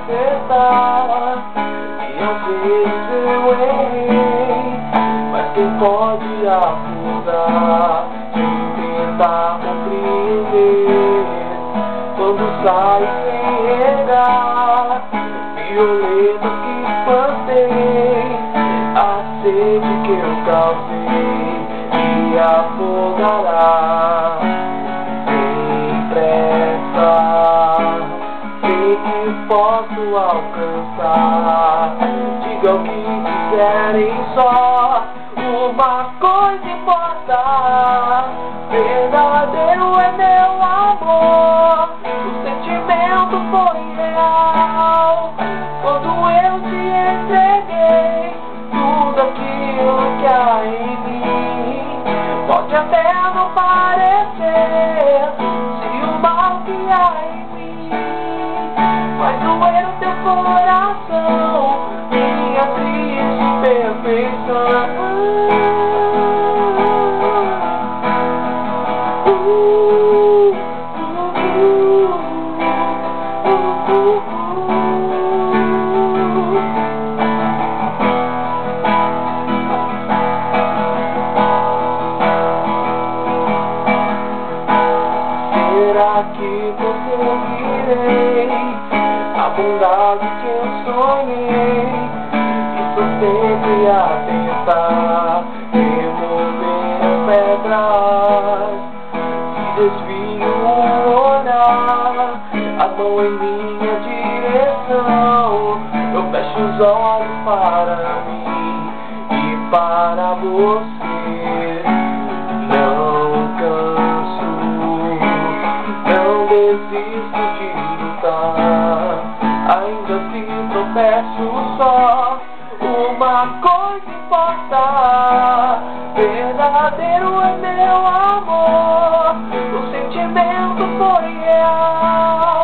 acertar. E às vezes eu errei, mas quem pode acusar sem tentar compreender? Quando sai sem regar violetas que plantei, a sede que eu causei me afogará sem pressa. Sei que posso alcançar. Diga o que quiserem, só uma coisa importa: verdadeiro é meu amor. O sentimento foi real quando eu te entreguei tudo aquilo que há em mim. Pode até não parecer se o mal que há em mim vai doer o teu coração, minha triste perfeição. Será que conseguirei a bondade que eu sonhei? Estou sempre a tentar remover as pedras que desvio o olhar, a mão em minha direção. Eu fecho os olhos para mim e para você. Não canso, não desisto de lutar, ainda se tropeço só. Uma coisa importa: verdadeiro é meu amor. O sentimento foi real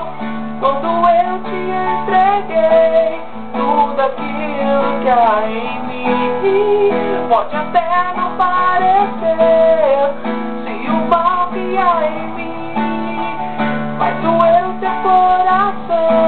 quando eu te entreguei tudo aquilo que há em mim. Pode até não parecer se o mal que há em mim vai doer o teu coração,